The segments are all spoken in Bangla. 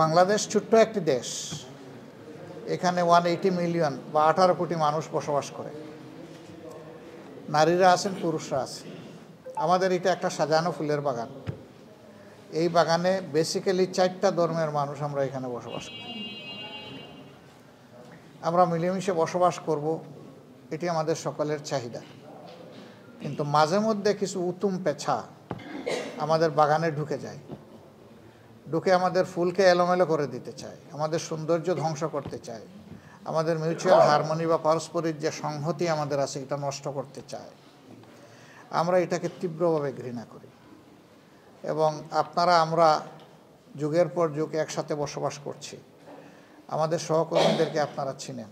বাংলাদেশ ছোট্ট একটি দেশ। এখানে 180 মিলিয়ন বা 18 কোটি মানুষ বসবাস করে। নারীরা আছেন, পুরুষরা আছেন। আমাদের এটা একটা সাজানো ফুলের বাগান। এই বাগানে বেসিক্যালি 4টা ধর্মের মানুষ আমরা এখানে বসবাস করি। আমরা মিলেমিশে বসবাস করব, এটি আমাদের সকলের চাহিদা। কিন্তু মাঝে মধ্যে কিছু উতুম পেছা আমাদের বাগানে ঢুকে যায়, ঢুকে আমাদের ফুলকে এলোমেলো করে দিতে চায়, আমাদের সৌন্দর্য ধ্বংস করতে চায়, আমাদের মিউচুয়াল হারমোনি বা পারস্পরিক যে সংহতি আমাদের আছে এটা নষ্ট করতে চায়। আমরা এটাকে তীব্রভাবে ঘৃণা করি। এবং আমরা যুগের পর যুগ একসাথে বসবাস করছি। আমাদের সহকর্মীদেরকে আপনারা চিনেন।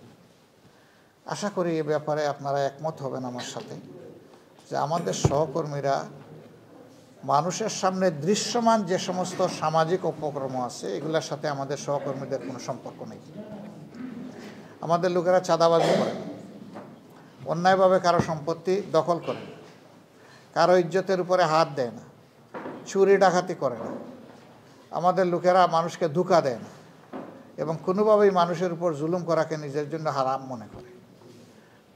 আশা করি এ ব্যাপারে আপনারা একমত হবেন আমার সাথে, যে আমাদের সহকর্মীরা মানুষের সামনে দৃশ্যমান যে সমস্ত সামাজিক উপক্রম আছে এগুলোর সাথে আমাদের সহকর্মীদের কোনো সম্পর্ক নেই। আমাদের লোকেরা চাঁদাবাজি করে, অন্যায়ভাবে কারো সম্পত্তি দখল করে, কারো ইজ্জতের উপরে হাত দেয় না, চুরি ডাকাতি করে না। আমাদের লোকেরা মানুষকে ধোঁকা দেয় না এবং কোনোভাবেই মানুষের উপর জুলুম করাকে নিজের জন্য হারাম মনে করে।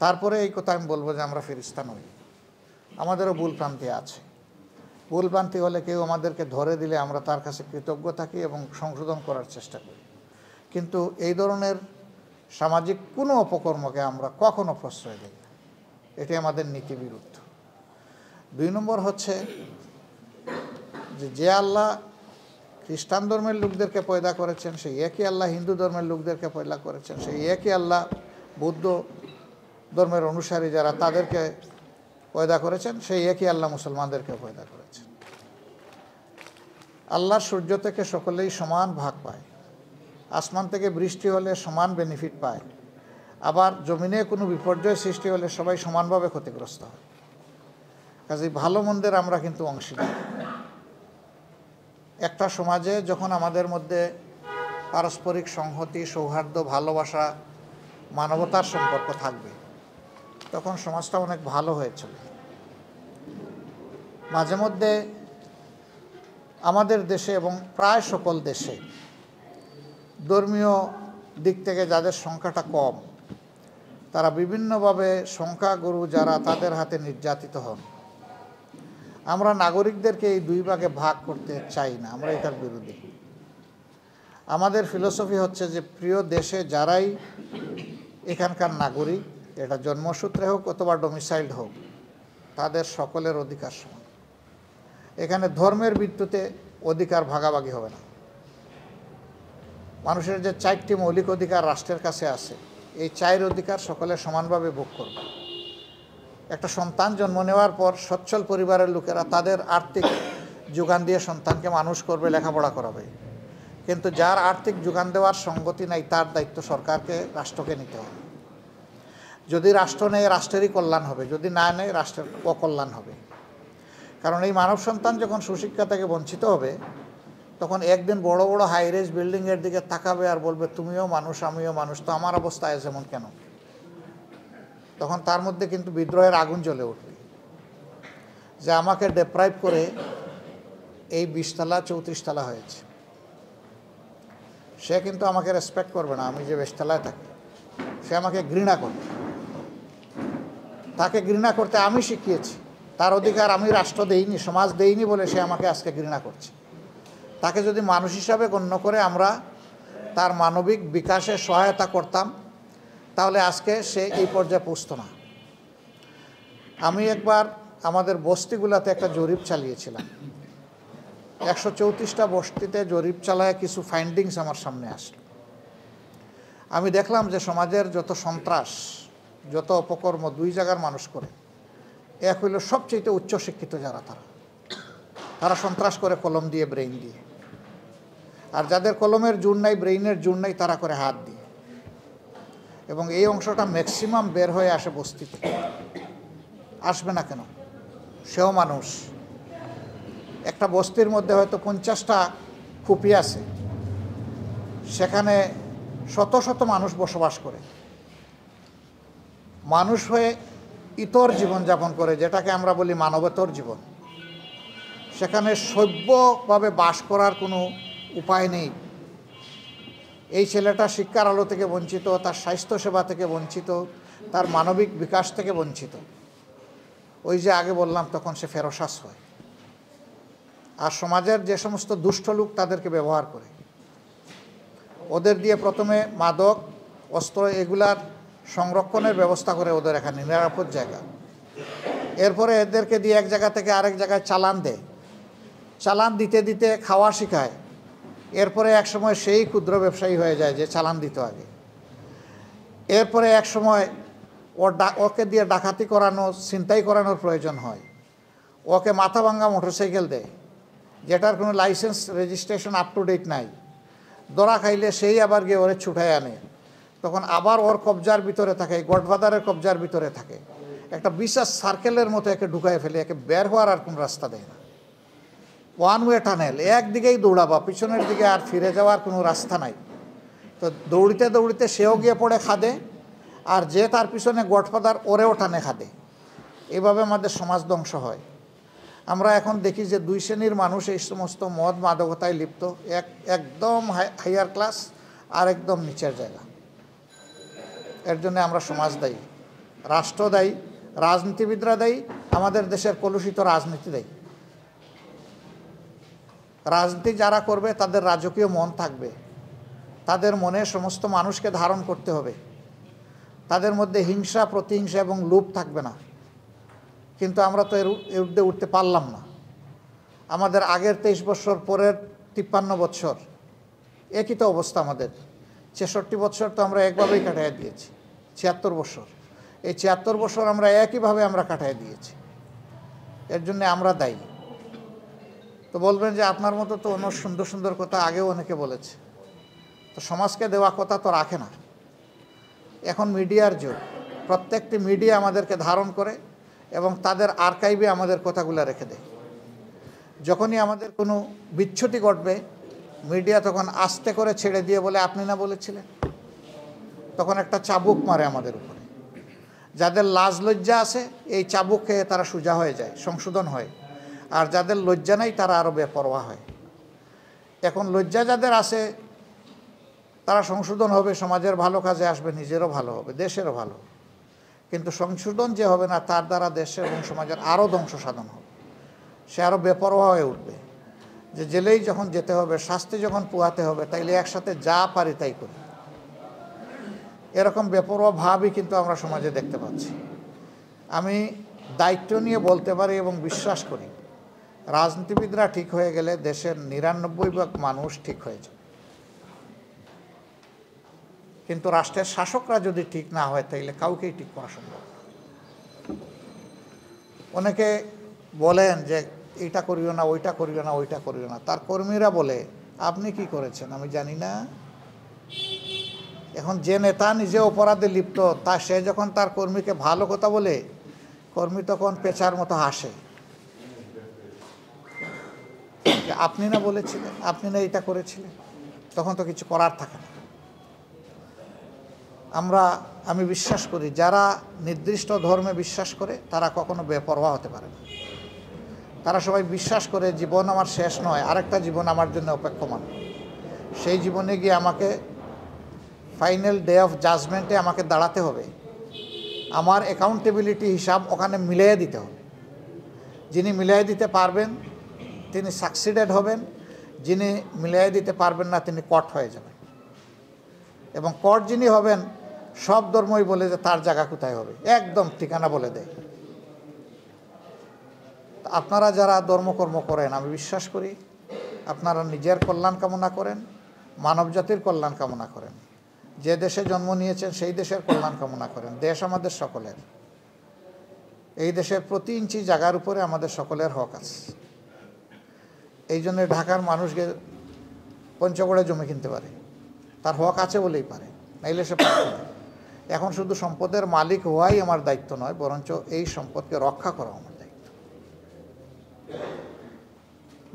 তারপরে এই কথা আমি বলবো যে আমরা ফেরেশতা নই। আমাদেরও ভুলভ্রান্তি আছে। ভুলভ্রান্তি হলে কেউ আমাদেরকে ধরে দিলে আমরা তার কাছে কৃতজ্ঞ থাকি এবং সংশোধন করার চেষ্টা করি। কিন্তু এই ধরনের সামাজিক কোনো অপকর্মকে আমরা কখনো প্রশ্রয় দিই না। এটি আমাদের নীতিবিরুদ্ধ। 2 নম্বর হচ্ছে যে আল্লাহ খ্রিস্টান ধর্মের লোকদেরকে পয়দা করেছেন, সেই একই আল্লাহ হিন্দু ধর্মের লোকদেরকে পয়দা করেছেন, সেই একই আল্লাহ বৌদ্ধ ধর্মের অনুসারী যারা তাদেরকে পয়দা করেছেন, সেই একই আল্লাহ মুসলমানদেরকে পয়দা করেছেন। আল্লাহর সূর্য থেকে সকলেই সমান ভাগ পায়, আসমান থেকে বৃষ্টি হলে সমান বেনিফিট পায়, আবার জমিনে কোনো বিপর্যয় সৃষ্টি হলে সবাই সমানভাবে ক্ষতিগ্রস্ত হয়। কাজেই ভালো মন্দের আমরা কিন্তু অংশীদার। একটা সমাজে যখন আমাদের মধ্যে পারস্পরিক সংহতি, সৌহার্দ্য, ভালোবাসা, মানবতার সম্পর্ক থাকবে, তখন সমাজটা অনেক ভালো হয়ে চলে। মাঝে মধ্যে আমাদের দেশে এবং প্রায় সকল দেশে ধর্মীয় দিক থেকে যাদের সংখ্যাটা কম, তারা বিভিন্নভাবে সংখ্যাগুরু যারা তাদের হাতে নির্যাতিত হন। আমরা নাগরিকদেরকে এই 2 ভাগে ভাগ করতে চাই না, আমরা এটার বিরোধী। আমাদের ফিলোসফি হচ্ছে যে প্রিয় দেশে যারাই এখানকার নাগরিক, এটা জন্মসূত্রে হোক অথবা ডোমিসাইলড হোক, তাদের সকলের অধিকার সমান। এখানে ধর্মের ভিত্তিতে অধিকার ভাগাভাগি হবে না। মানুষের যে 4টি মৌলিক অধিকার রাষ্ট্রের কাছে আছে, এই 4 অধিকার সকলে সমানভাবে ভোগ করবে। একটা সন্তান জন্ম নেওয়ার পর সচ্ছল পরিবারের লোকেরা তাদের আর্থিক যোগান দিয়ে সন্তানকে মানুষ করবে, লেখাপড়া করাবে। কিন্তু যার আর্থিক যোগান দেওয়ার সঙ্গতি নাই, তার দায়িত্ব সরকারকে, রাষ্ট্রকে নিতে হবে। যদি রাষ্ট্র নেয় রাষ্ট্রেরই কল্যাণ হবে, যদি না নেয় রাষ্ট্রের অকল্যাণ হবে। কারণ এই মানব সন্তান যখন সুশিক্ষা থেকে বঞ্চিত হবে, তখন একদিন বড় বড় হাইরেজ বিল্ডিংয়ের দিকে তাকাবে আর বলবে, তুমিও মানুষ আমিও মানুষ, তো আমার অবস্থা যেমন কেন? তখন তার মধ্যে কিন্তু বিদ্রোহের আগুন জ্বলে উঠবে, যে আমাকে ডেপ্রাইভ করে এই 20 তলা 34 তলা হয়েছে। সে কিন্তু আমাকে রেসপেক্ট করবে না, আমি যে 20 তলায় থাকি। সে আমাকে ঘৃণা করবে। তাকে ঘৃণা করতে আমি শিখিয়েছি। তার অধিকার আমি রাষ্ট্র দেইনি, সমাজ দেইনি বলে সে আমাকে আজকে ঘৃণা করছে। তাকে যদি মানুষ হিসাবে গণ্য করে আমরা তার মানবিক বিকাশে সহায়তা করতাম, তাহলে আজকে সে এই পর্যায়ে পৌঁছত না। আমি একবার আমাদের বস্তিগুলোতে একটা জরিপ চালিয়েছিলাম। 134টা বস্তিতে জরিপ চালায় কিছু ফাইন্ডিংস আমার সামনে আসলো। আমি দেখলাম যে সমাজের যত সন্ত্রাস, যত অপকর্ম 2 জায়গার মানুষ করে। এক হইল সবচেয়ে উচ্চশিক্ষিত যারা, তারা সন্ত্রাস করে কলম দিয়ে, ব্রেইন দিয়ে। আর যাদের কলমের জোর নাই, ব্রেইনের জোর নাই, তারা করে হাত দিয়ে। এবং এই অংশটা ম্যাক্সিমাম বের হয়ে আসে বস্তিতে। আসবে না কেন? সেও মানুষ। একটা বস্তির মধ্যে হয়তো 50টা খুপি আছে, সেখানে শত শত মানুষ বসবাস করে। মানুষ হয়ে ইতর জীবনযাপন করে, যেটাকে আমরা বলি মানবেতর জীবন। সেখানে সভ্যভাবে বাস করার কোনো উপায় নেই। এই ছেলেটা শিক্ষার আলো থেকে বঞ্চিত, তার স্বাস্থ্যসেবা থেকে বঞ্চিত, তার মানবিক বিকাশ থেকে বঞ্চিত। ওই যে আগে বললাম, তখন সে ফেরসাস হয়। আর সমাজের যে সমস্ত দুষ্ট লোক তাদেরকে ব্যবহার করে, ওদের দিয়ে প্রথমে মাদক, অস্ত্র এগুলার সংরক্ষণের ব্যবস্থা করে ওদের এখানে নিরাপদ জায়গা। এরপরে এদেরকে দিয়ে এক জায়গা থেকে আরেক জায়গায় চালান দেয়, চালান দিতে দিতে খাওয়া শেখায়। এরপরে একসময় সেই ক্ষুদ্র ব্যবসায়ী হয়ে যায় যে চালান দিত আগে। এরপরে একসময় ওকে দিয়ে ডাকাতি করানো, ছিনতাই করানোর প্রয়োজন হয়। ওকে মাথা ভাঙ্গা মোটরসাইকেল দেয়, যেটার কোনো license registration up to date নাই। ধরা খাইলে সেই আবার গিয়ে ওরে ছুটায় আনে, তখন আবার ওর কবজার ভিতরে থাকে, গডফাদারের কবজার ভিতরে থাকে। একটা বিশেষ সার্কেলের মতো একে ঢুকায় ফেলে, একে বের হওয়ার আর কোনো রাস্তা দেয় না। ওয়ান ওয়ে টানেল, একদিকেই দৌড়াবা, পিছনের দিকে আর ফিরে যাওয়ার কোনো রাস্তা নাই। তো দৌড়িতে দৌড়িতে সেও গিয়ে পড়ে খাদে, আর যে তার পিছনে গডফাদার ওরেও টানে খাদে। এইভাবে আমাদের সমাজ ধ্বংস হয়। আমরা এখন দেখি যে দুই শ্রেণীর মানুষ এই সমস্ত মদ মাদকতায় লিপ্ত, একদম হাইয়ার ক্লাস আর একদম নিচের জায়গা। এর জন্য আমরা সমাজ দায়ী, রাষ্ট্র দায়ী, রাজনীতিবিদরা দায়ী, আমাদের দেশের কলুষিত রাজনীতি দায়ী। রাজনীতি যারা করবে তাদের রাজকীয় মন থাকবে, তাদের মনে সমস্ত মানুষকে ধারণ করতে হবে, তাদের মধ্যে হিংসা, প্রতিহিংসা এবং লোভ থাকবে না। কিন্তু আমরা তো এর ঊর্ধ্বে উঠতে পারলাম না। আমাদের আগের 23 বছর, পরের 53 বছর একই তো অবস্থা আমাদের। 66 বছর তো আমরা একভাবেই কাটাইয়া দিয়েছি। 76 বছর, এই 76 বছর আমরা একইভাবে আমরা কাটাইয়া দিয়েছি। এর জন্য আমরা দায়ী। তো বলবেন যে আপনার মতো তো অন্য সুন্দর সুন্দর কথা আগেও অনেকে বলেছে, তো সমাজকে দেওয়া কথা তো রাখে না। এখন মিডিয়ার যুগ, প্রত্যেকটি মিডিয়া আমাদেরকে ধারণ করে এবং তাদের আর্কাইভে আমাদের কথাগুলো রেখে দেয়। যখনই আমাদের কোনো বিচ্যুতি ঘটবে, মিডিয়া তখন আস্তে করে ছেড়ে দিয়ে বলে আপনি না বলেছিলেন। তখন একটা চাবুক মারে আমাদের উপরে। যাদের লাজ লজ্জা আছে, এই চাবুক খেয়ে তারা সোজা হয়ে যায়, সংশোধন হয়। আর যাদের লজ্জা নাই তারা আরও বেপরোয়া হয়। এখন লজ্জা যাদের আছে তারা সংশোধন হবে, সমাজের ভালো কাজে আসবে, নিজেরও ভালো হবে, দেশেরও ভালো। কিন্তু সংশোধন যে হবে না, তার দ্বারা দেশের এবং সমাজের আরও ধ্বংস সাধন হবে। সে আরও বেপরোয়া হয়ে উঠবে, যে জেলেই যখন যেতে হবে, শাস্তি যখন পোহাতে হবে, তাইলে একসাথে যা পারি তাই করি। এরকম বেপরোয়া ভাবই কিন্তু আমরা সমাজে দেখতে পাচ্ছি। আমি দায়িত্ব নিয়ে বলতে পারি এবং বিশ্বাস করি, রাজনীতিবিদরা ঠিক হয়ে গেলে দেশের 99% মানুষ ঠিক হয়ে যায়। কিন্তু রাষ্ট্রের শাসকরা যদি ঠিক না হয়, তাইলে কাউকেই ঠিক করা সম্ভব না। অনেকে বলেন যে এইটা করিও না, ওইটা করিও না, ওইটা করিও না। তার কর্মীরা বলে আপনি কি করেছেন আমি জানি না। এখন যে নেতা নিজে অপরাধে লিপ্ত, সে যখন তার কর্মীকে ভালো কথা বলে, কর্মী তখন পেঁচার মতো হাসে। আপনি না বলেছিলেন, আপনি না এটা করেছিলেন, তখন তো কিছু করার থাকে না। আমি বিশ্বাস করি, যারা নির্দিষ্ট ধর্মে বিশ্বাস করে তারা কখনো বেপরোয়া হতে পারে না। তারা সবাই বিশ্বাস করে জীবন আমার শেষ নয়, আরেকটা জীবন আমার জন্য অপেক্ষমান। সেই জীবনে গিয়ে আমাকে ফাইনাল ডে অফ জাজমেন্টে আমাকে দাঁড়াতে হবে। আমার অ্যাকাউন্টেবিলিটি হিসাব ওখানে মিলিয়ে দিতে হবে। যিনি মিলিয়ে দিতে পারবেন তিনি সাকসিডেড হবেন, যিনি মিলিয়ে দিতে পারবেন না তিনি কট হয়ে যাবেন। এবং কট যিনি হবেন, সব ধর্মই বলে যে তার জায়গা কোথায় হবে, একদম ঠিকানা বলে দেয়। আপনারা যারা ধর্মকর্ম করেন, আমি বিশ্বাস করি আপনারা নিজের কল্যাণ কামনা করেন, মানবজাতির কল্যাণ কামনা করেন, যে দেশে জন্ম নিয়েছেন সেই দেশের কল্যাণ কামনা করেন। দেশ আমাদের সকলের, এই দেশের প্রতি ইঞ্চি জায়গার উপরে আমাদের সকলের হক আছে। এই জন্য ঢাকার মানুষকে পঞ্চগড়ে জমি কিনতে পারে, তার হক আছে বলেই পারে, নাইলে সে পারে না। এখন শুধু সম্পদের মালিক হওয়াই আমার দায়িত্ব নয়, বরঞ্চ এই সম্পদকে রক্ষা করা আমার দায়িত্ব।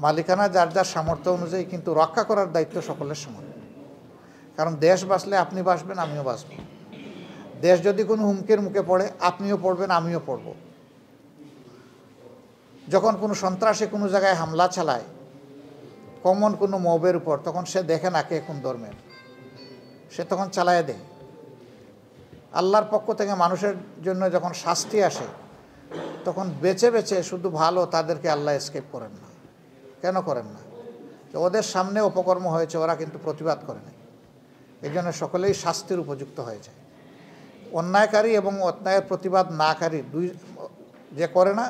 মালিকানা যার যার সামর্থ্য অনুযায়ী, কিন্তু রক্ষা করার দায়িত্ব সকলের সমান। কারণ দেশ বাঁচলে আপনি বাঁচবেন, আমিও বাঁচব। দেশ যদি কোনো হুমকির মুখে পড়ে, আপনিও পড়বেন, আমিও পড়ব। যখন কোনো সন্ত্রাসী কোনো জায়গায় হামলা চালায়, কমন কোনো মবের উপর, তখন সে দেখে না কে কোন ধর্মের। সে তখন চালায় দেয়। আল্লাহর পক্ষ থেকে মানুষের জন্য যখন শাস্তি আসে তখন বেছে বেছে শুধু ভালো তাদেরকে আল্লাহ এসকেপ করেন না। কেন করেন না? তো ওদের সামনে অপকর্ম হয়েছে, ওরা কিন্তু প্রতিবাদ করে নাই, এই জন্য সকলেই শাস্তির উপযুক্ত হয়ে যায়। অন্যায়কারী এবং অন্যায়ের প্রতিবাদ নাকারী দুই যে করে না,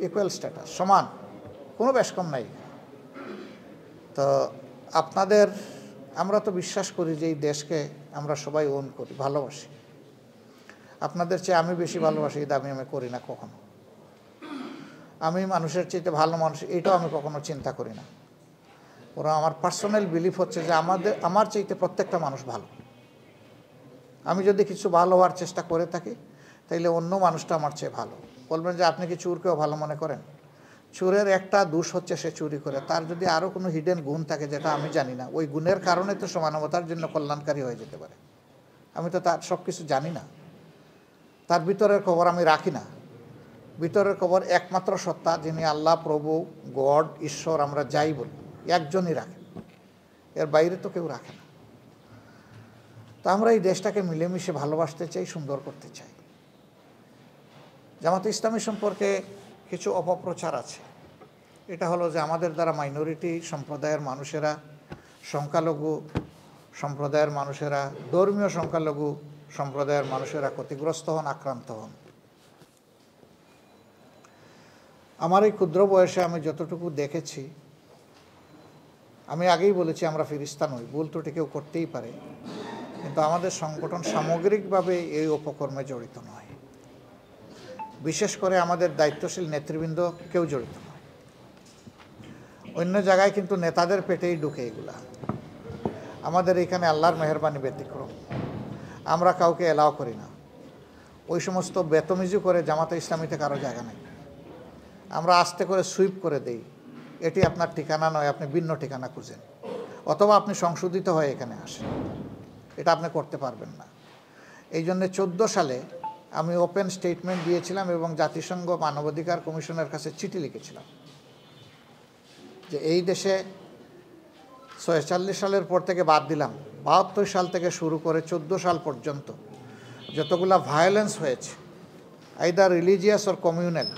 ইকুয়াল স্ট্যাটাস, সমান, কোনো বেশ কম নাই। তো আপনাদের, আমরা তো বিশ্বাস করি যে এই দেশকে আমরা সবাই ওন করি, ভালোবাসি। আপনাদের চেয়ে আমি বেশি ভালোবাসি এই দাবি আমি করি না কখনো। আমি মানুষের চাইতে ভালো মানুষ এইটাও আমি কখনো চিন্তা করি না। ওরা আমার পার্সোনাল বিলিফ হচ্ছে যে আমার চাইতে প্রত্যেকটা মানুষ ভালো। আমি যদি কিছু ভালো হওয়ার চেষ্টা করে থাকি তাইলে অন্য মানুষটা আমার চেয়ে ভালো। বলবেন যে আপনি কি চোরকেও ভালো মনে করেন? চোরের একটা দোষ হচ্ছে সে চুরি করে, তার যদি আরও কোনো হিডেন গুণ থাকে যেটা আমি জানি না, ওই গুণের কারণে তো মানবতার জন্য কল্যাণকারী হয়ে যেতে পারে। আমি তো তার সব কিছু জানি না, তার ভিতরের খবর আমি রাখি না। ভিতরের খবর একমাত্র সত্তা, যিনি আল্লাহ, প্রভু, গড, ঈশ্বর, আমরা যাই বলি, একজনই রাখেন, এর বাইরে তো কেউ রাখে না। তো আমরা এই দেশটাকে মিলেমিশে ভালোবাসতে চাই, সুন্দর করতে চাই। জামাতে ইসলামী সম্পর্কে কিছু অপপ্রচার আছে। এটা হলো যে আমাদের দ্বারা মাইনরিটি সম্প্রদায়ের মানুষেরা, সংখ্যালঘু সম্প্রদায়ের মানুষেরা, ধর্মীয় সংখ্যালঘু সম্প্রদায়ের মানুষেরা ক্ষতিগ্রস্ত হন, আক্রান্ত হন। আমার এই ক্ষুদ্র বয়সে আমি যতটুকু দেখেছি, আমি আগেই বলেছি আমরা ফিরিস্তা নই, ভুল ত্রুটি কেউ করতেই পারে, কিন্তু আমাদের সংগঠন সামগ্রিকভাবে এই অপকর্মে জড়িত নয়। বিশেষ করে আমাদের দায়িত্বশীল নেতৃবৃন্দ কেউ জড়িত নয়। অন্য জায়গায় কিন্তু নেতাদের পেটেই ঢুকে এগুলা। আমাদের এখানে আল্লাহর মেহেরবানি ব্যতিক্রম, আমরা কাউকে এলাও করি না। ওই সমস্ত বেতমিজি করে জামাতে ইসলামীতে কারো জায়গা নেই। আমরা আস্তে করে সুইপ করে দেই, এটি আপনার ঠিকানা নয়, আপনি ভিন্ন ঠিকানা খুঁজেন, অথবা আপনি সংশোধিত হয়ে এখানে আসেন। এটা আপনি করতে পারবেন না। এই জন্যে 14 সালে আমি ওপেন স্টেটমেন্ট দিয়েছিলাম এবং জাতিসংঘ মানবাধিকার কমিশনের কাছে চিঠি লিখেছিলাম যে এই দেশে 46 সালের পর থেকে বাদ দিলাম, 72 সাল থেকে শুরু করে 14 সাল পর্যন্ত যতগুলা ভায়োলেন্স হয়েছে, আইদার রিলিজিয়াস অর কমিউনাল,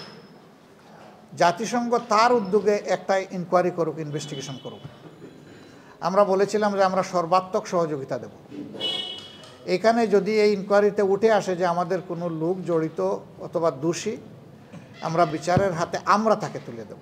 জাতিসংঘ তার উদ্যোগে একটা ইনকোয়ারি করুক, ইনভেস্টিগেশন করুক। আমরা বলেছিলাম যে আমরা সর্বাত্মক সহযোগিতা দেব। এখানে যদি এই ইনকোয়ারিতে উঠে আসে যে আমাদের কোনো লোক জড়িত অথবা দোষী, আমরা বিচারের হাতে আমরা তাকে তুলে দেব।